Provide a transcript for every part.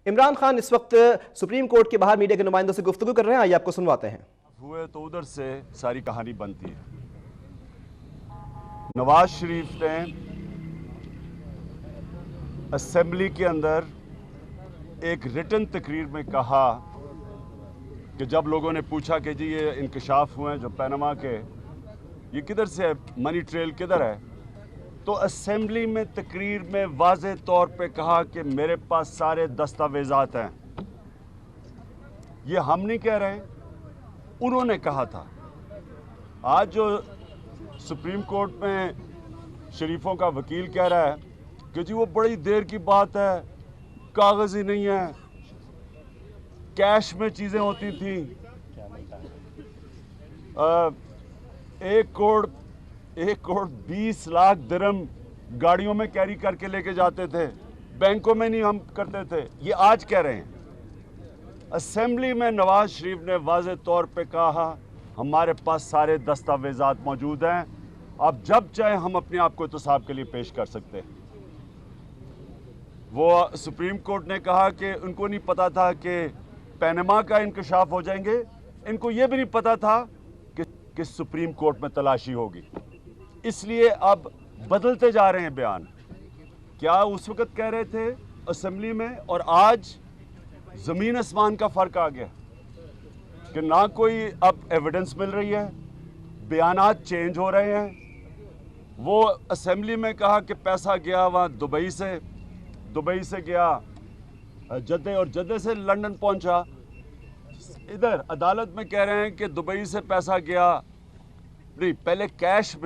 عمران خان اس وقت supreme court کے باہر میڈیا کے نمائندوں سے گفتگو کر رہے ہیں، آئیے آپ کو سنواتے ہیں۔ ہوئے تو ادھر سے ساری کہانی بنتی ہے۔ نواز شریف نے اسمبلی کے اندر ایک ریٹن تقریر میں کہا کہ جب لوگوں نے پوچھا کہ جی یہ انکشاف ہوئے ہیں جو پینما کے، یہ کدھر سے ہے، منی ٹریل کدھر ہے، تو اسمبلی میں تقریر میں واضح طور پہ کہا کہ میرے پاس سارے دستاویزات ہیں۔ یہ ہم نہیں کہہ رہے، انہوں نے کہا تھا۔ آج جو سپریم کورٹ میں شریفوں کا وکیل کہہ رہا ہے کہ جی وہ بڑی دیر کی بات ہے، کاغذ ہی نہیں ہے، کیش میں چیزیں ہوتی تھیں، 1,20,00,000 درہم گاڑیوں میں کیری کر کے لے کے جاتے تھے، بینکوں میں نہیں ہم کرتے تھے، یہ آج کہہ رہے ہیں۔ اسمبلی میں نواز شریف نے واضح طور پہ کہا ہمارے پاس سارے دستاویزات موجود ہیں، اب جب چاہے ہم اپنے آپ کو احتساب کے لیے پیش کر سکتے ہیں۔ وہ سپریم کورٹ نے کہا کہ ان کو نہیں پتا تھا کہ پینما کا انکشاف ہو جائیں گے، ان کو یہ بھی نہیں پتا تھا کہ سپریم کورٹ میں تلاشی ہوگی، اس لیے اب بدلتے جا رہے ہیں بیان۔ کیا اس وقت کہہ رہے تھے اسمبلی میں اور آج زمین آسمان کا فرق آ گیا کہ نہ کوئی اب ایویڈنس مل رہی ہے، بیانات چینج ہو رہے ہیں۔ وہ اسمبلی میں کہا کہ پیسہ گیا وہاں دبئی سے گیا جدے اور جدے سے لندن پہنچا، ادھر عدالت میں کہہ رہے ہیں کہ دبئی سے پیسہ گیا نہیں، پہلے کیش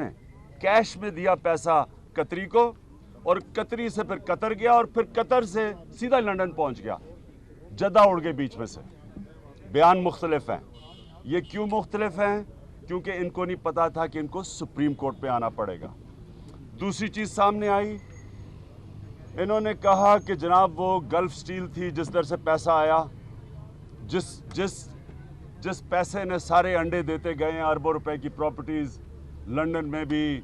میں دیا پیسہ قطری کو، اور قطری سے پھر قطر گیا اور پھر قطر سے سیدھا لندن پہنچ گیا، جدہ اڑ گئے بیچ میں سے۔ بیان مختلف ہیں۔ یہ کیوں مختلف ہیں؟ کیونکہ ان کو نہیں پتا تھا کہ ان کو سپریم کورٹ پہ آنا پڑے گا۔ دوسری چیز سامنے آئی، انہوں نے کہا کہ جناب وہ گلف سٹیل تھی جس در سے پیسہ آیا، جس پیسے نے سارے انڈے دیتے گئے ہیں، اربوں روپے کی پراپرٹیز لندن میں بھی،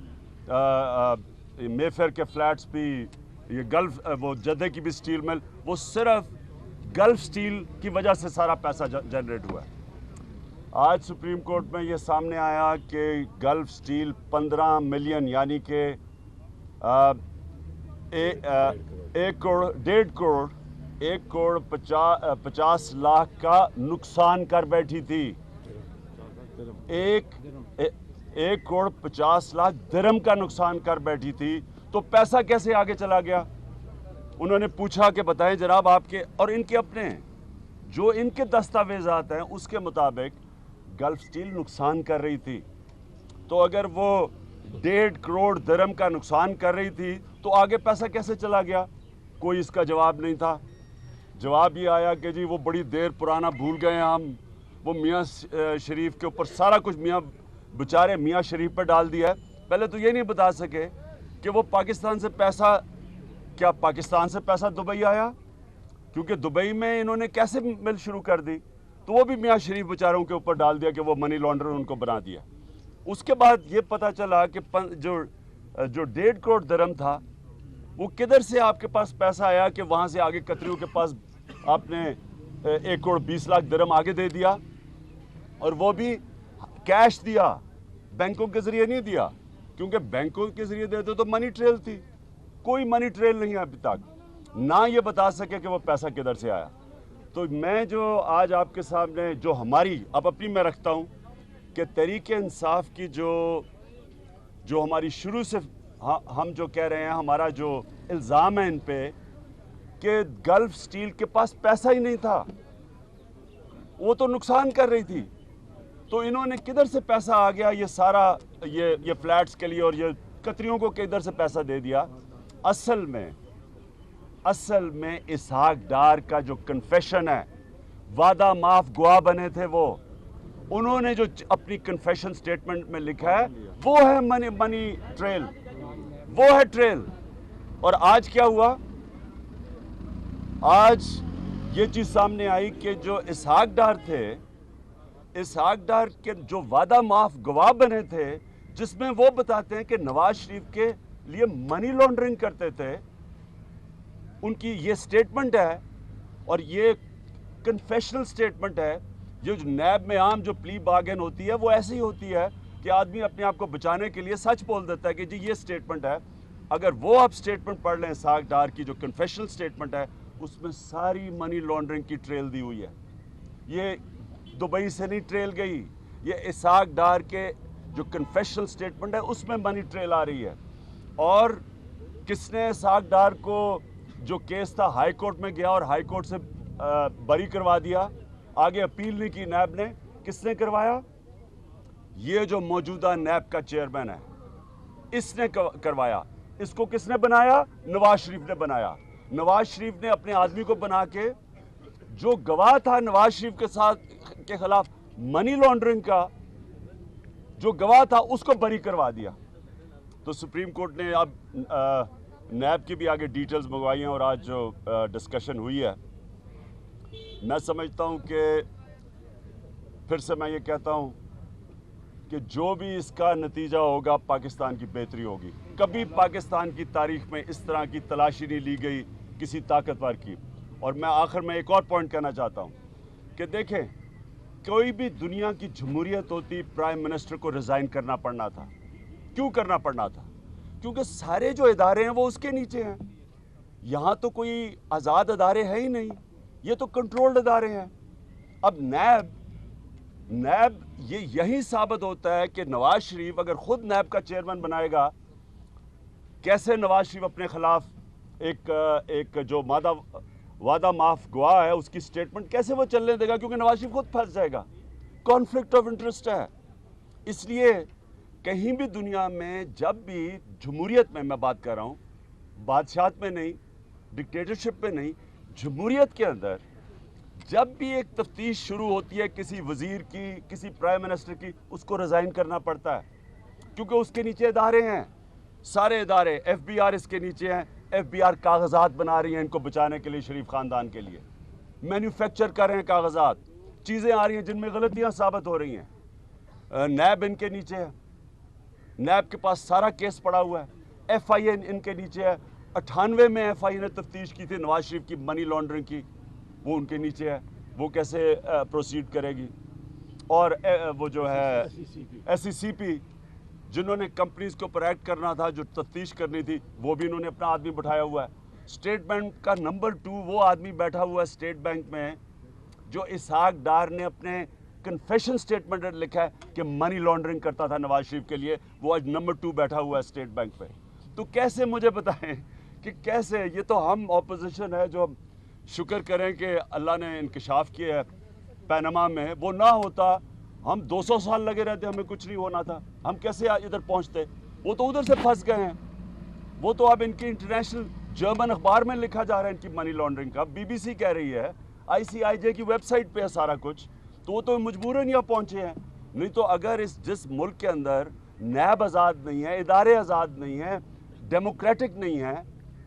مے فیئر کے فلیٹس بھی، یہ گلف وہ جدہ کی بھی سٹیل مل، وہ صرف گلف سٹیل کی وجہ سے سارا پیسہ جنریٹ ہوا ہے۔ آج سپریم کورٹ میں یہ سامنے آیا کہ گلف سٹیل 15 ملین یعنی کہ 1,50,00,000 کا نقصان کر بیٹھی تھی، 1,50,00,000 درہم کا نقصان کر بیٹھی تھی، تو پیسہ کیسے آگے چلا گیا؟ انہوں نے پوچھا کہ بتائیں جناب آپ کے اور ان کے اپنے جو ان کے دستاویزات ہیں اس کے مطابق گلف سٹیل نقصان کر رہی تھی، تو اگر وہ 1.5 کروڑ درہم کا نقصان کر رہی تھی تو آگے پیسہ کیسے چلا گیا؟ کوئی اس کا جواب نہیں تھا۔ جواب یہ آیا کہ جی وہ بڑی دیر پرانا بھول گئے ہم، وہ میاں شریف کے اوپر سارا کچھ بیچارے میاں شریف پر ڈال دیا ہے۔ پہلے تو یہ نہیں بتا سکے کہ وہ پاکستان سے پیسہ دبئی آیا، کیونکہ دبئی میں انہوں نے کیسے مل شروع کر دی، تو وہ بھی میاں شریف بیچاروں کے اوپر ڈال دیا کہ وہ منی لانڈر ان کو بنا دیا۔ اس کے بعد یہ پتا چلا کہ جو 1.5 کروڑ درہم تھا وہ کدھر سے آپ کے پاس پیسہ آیا کہ وہاں سے آگے قطریوں کے پاس آپ نے 1,20,00,000 درہم آگے دے دیا، اور وہ بھی کیش دیا، بینکوں کے ذریعے نہیں دیا، کیونکہ بینکوں کے ذریعے دیتے تو منی ٹریل تھی، کوئی منی ٹریل نہیں ہے ابھی تک، نہ یہ بتا سکے کہ وہ پیسہ کدھر سے آیا۔ تو میں جو آج آپ کے سامنے جو ہماری اب اپنی میں رکھتا ہوں کہ تحریک انصاف کی جو ہماری شروع سے ہم جو کہہ رہے ہیں، ہمارا جو الزام ہے ان پہ کہ گلف سٹیل کے پاس پیسہ ہی نہیں تھا، وہ تو نقصان کر رہی تھی، تو انہوں نے کدھر سے پیسہ آ گیا یہ سارا یہ فلیٹس کے لیے اور یہ قطریوں کو کدھر سے پیسہ دے دیا۔ اصل میں اسحاق ڈار کا جو کنفیشن ہے، وعدہ معاف گواہ بنے تھے وہ، انہوں نے جو اپنی کنفیشن سٹیٹمنٹ میں لکھا ہے وہ ہے منی ٹریل، وہ ہے ٹریل۔ اور آج کیا ہوا؟ آج یہ چیز سامنے آئی کہ جو اسحاق ڈار تھے، اسحاق ڈار کے جو وعدہ معاف گواہ بنے تھے، جس میں وہ بتاتے ہیں کہ نواز شریف کے لیے منی لانڈرنگ کرتے تھے، ان کی یہ سٹیٹمنٹ ہے اور یہ کنفیشنل سٹیٹمنٹ ہے. یہ جو نیب میں عام جو پلی بارگین ہوتی ہے وہ ایسی ہی ہوتی ہے کہ آدمی اپنے آپ کو بچانے کے لیے سچ بول دیتا ہے کہ جی یہ سٹیٹمنٹ ہے. اگر وہ آپ سٹیٹمنٹ پڑھ لیں اسحاق ڈار کی جو کنفیشنل سٹیٹمنٹ ہے, اس میں ساری منی لانڈرنگ کی ٹریل دی ہوئی ہے. یہ دبئی سے نہیں ٹریل گئی, یہ اسحاق ڈار کے جو کنفیشنل سٹیٹمنٹ ہے اس میں منی ٹریل آ رہی ہے. اور کس نے اسحاق ڈار کو جو کیس تھا ہائی کورٹ میں گیا اور ہائی کورٹ سے بری کروا دیا, آگے اپیل نہیں کی نیب نے, کس نے کروایا؟ یہ جو موجودہ نیب کا چیئرمین ہے اس نے کروایا. اس کو کس نے بنایا؟ نواز شریف نے بنایا. نواز شریف نے اپنے آدمی کو بنا کے جو گواہ تھا نواز شریف کے ساتھ کے خلاف منی لانڈرنگ کا, جو گواہ تھا اس کو بری کروا دیا. تو سپریم کورٹ نے اب نیب کی بھی آگے ڈیٹیلز منگوائی ہیں اور آج جو ڈسکشن ہوئی ہے, میں سمجھتا ہوں کہ پھر سے میں یہ کہتا ہوں کہ جو بھی اس کا نتیجہ ہوگا پاکستان کی بہتری ہوگی. کبھی پاکستان کی تاریخ میں اس طرح کی تلاشی نہیں لی گئی کسی طاقتور کی. اور میں آخر میں ایک اور پوائنٹ کہنا چاہتا ہوں کہ دیکھیں, کوئی بھی دنیا کی جمہوریت ہوتی پرائم منسٹر کو ریزائن کرنا پڑنا تھا. کیوں کرنا پڑنا تھا؟ کیونکہ سارے جو ادارے ہیں وہ اس کے نیچے ہیں. یہاں تو کوئی آزاد ادارے ہیں ہی نہیں, یہ تو کنٹرولڈ ادارے ہیں. اب نیب یہی ثابت ہوتا ہے کہ نواز شریف اگر خود نیب کا چیئرمین بنائے گا, کیسے نواز شریف اپنے خلاف ایک جو وعدہ معاف گواہ ہے اس کی سٹیٹمنٹ کیسے وہ چلنے دے گا, کیونکہ نواز شریف خود پھنس جائے گا. کانفلکٹ آف انٹرسٹ ہے. اس لیے کہیں بھی دنیا میں جب بھی جمہوریت میں بات کر رہا ہوں, بادشاہت میں نہیں, ڈکٹیٹرشپ میں نہیں, جمہوریت کے اندر جب بھی ایک تفتیش شروع ہوتی ہے کسی وزیر کی, کسی پرائم منسٹر کی, اس کو ریزائن کرنا پڑتا ہے کیونکہ اس کے نیچے ادارے ہیں, سارے ادارے. ایف بی آر اس کے نیچے ہیں. ایف بی آر کاغذات بنا رہی ہیں ان کو بچانے کے لیے, شریف خاندان کے لیے مینوفیکچر کر رہے ہیں کاغذات, چیزیں آ رہی ہیں جن میں غلطیاں ثابت ہو رہی ہیں. نیب ان کے نیچے ہے, نیب کے پاس سارا کیس پڑا ہوا ہے. ایف آئی اے ان کے نیچے ہے. 98 میں ایف آئی اے نے تفتیش کی تھی نواز شریف کی منی لانڈرنگ کی, وہ ان کے نیچے ہے. وہ کیسے پروسیڈ کرے گی؟ اور وہ جو ہے ایس ای سی پی جنہوں نے کمپنیز کو ایکٹ کرنا تھا, جو تفتیش کرنی تھی, وہ بھی انہوں نے اپنا آدمی بٹھایا ہوا ہے. اسٹیٹ بینک کا نمبر 2 وہ آدمی بیٹھا ہوا ہے اسٹیٹ بینک میں جو اسحاق ڈار نے اپنے کنفیشن سٹیٹمنٹ لکھا ہے کہ منی لانڈرنگ کرتا تھا نواز شریف کے لیے, وہ آج نمبر 2 بیٹھا ہوا ہے اسٹیٹ بینک پہ. تو کیسے, مجھے بتائیں کہ کیسے؟ یہ تو ہم اپوزیشن ہے جو شکر کریں کہ اللہ نے انکشاف کیا ہے پینما میں. وہ نہ ہوتا ہم 200 سال لگے رہتے, ہمیں کچھ نہیں ہونا تھا. ہم کیسے ادھر پہنچتے؟ وہ تو ادھر سے پھنس گئے ہیں. وہ تو اب ان کی انٹرنیشنل جرمن اخبار میں لکھا جا رہا ہے ان کی منی لانڈرنگ کا. بی بی سی کہہ رہی ہے, آئی سی آئی جے کی ویب سائٹ پہ ہے سارا کچھ. تو وہ تو مجبوراً یہاں پہنچے ہیں. نہیں تو اگر جس ملک کے اندر نیب آزاد نہیں ہے, ادارے آزاد نہیں ہیں, ڈیموکریٹک نہیں ہیں,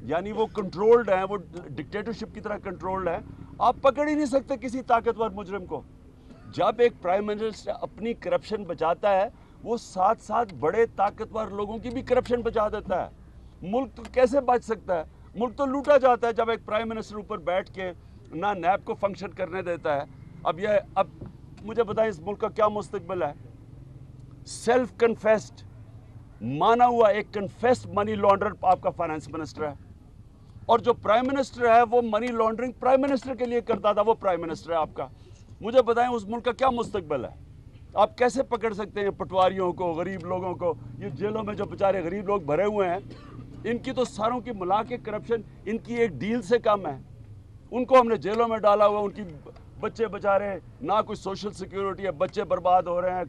یعنی وہ کنٹرولڈ ہیں, وہ ڈکٹیٹرشپ کی طرح کنٹرولڈ ہیں, آپ پکڑ ہی نہیں سکتے کسی طاقتور مجرم کو. جب ایک پرائم منسٹر اپنی کرپشن بچاتا ہے, وہ ساتھ ساتھ بڑے طاقتور لوگوں کی بھی کرپشن بچا دیتا ہے. ملک تو کیسے بچ سکتا ہے؟ ملک تو لوٹا جاتا ہے جب ایک پرائم منسٹر اوپر بیٹھ کے نہ نیب کو فنکشن کرنے دیتا ہے. اب مجھے بتائیں اس ملک کا کیا مستقبل ہے؟ سیلف کنفیسڈ, مانا ہوا ایک کنفیسڈ منی لانڈرر آپ کا فائنانس منسٹر ہے, اور جو پرائم منسٹر ہے وہ منی لانڈرنگ پرائم منسٹر کے لیے کرتا تھا, وہ پرائم منسٹر ہے آپ کا. مجھے بتائیں اس ملک کا کیا مستقبل ہے؟ آپ کیسے پکڑ سکتے ہیں پٹواریوں کو, غریب لوگوں کو؟ یہ جیلوں میں جو بیچارے غریب لوگ بھرے ہوئے ہیں, ان کی تو ساروں کی ملا کے کرپشن ان کی ایک ڈیل سے کم ہے. ان کو ہم نے جیلوں میں ڈالا ہوا, ان کی بچے بچارے, نہ کوئی سوشل سیکیورٹی ہے, بچے برباد ہو رہے ہیں,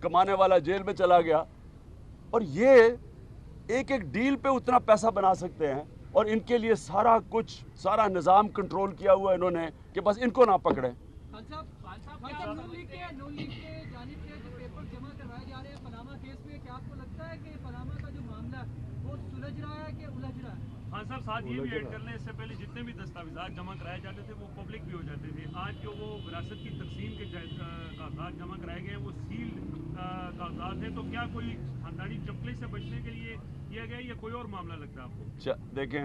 کمانے والا جیل میں چلا گیا. اور یہ ایک ڈیل پہ اتنا پیسہ بنا سکتے ہیں, اور ان کے لیے سارا کچھ, سارا نظام کنٹرول کیا ہوا ہے انہوں نے کہ بس ان کو نہ پکڑیں. نون لیگ کے جانب سے جو پیپر جمع کروائے جا رہے ہیں پاناما کیس میں, کیا آپ کو لگتا ہے کہ پاناما کا جو معاملہ ہے وہ سلجھ رہا ہے کہ الجھ رہا ہے؟ ہاں صاحب, ساتھ یہ بھی ایڈ کر لیں, اس سے پہلے جتنے بھی دستاویزات جمع کرائے جاتے تھے وہ پبلک بھی ہو جاتے تھے. آج جو وہ وراثت کی تقسیم کے کاغذات جمع کرائے گئے ہیں وہ سیلڈ کاغذات ہیں, تو کیا کوئی خاندانی چپلے سے بچنے کے لیے کیا گیا یا کوئی اور معاملہ لگتا ہے آپ کو؟ دیکھیں,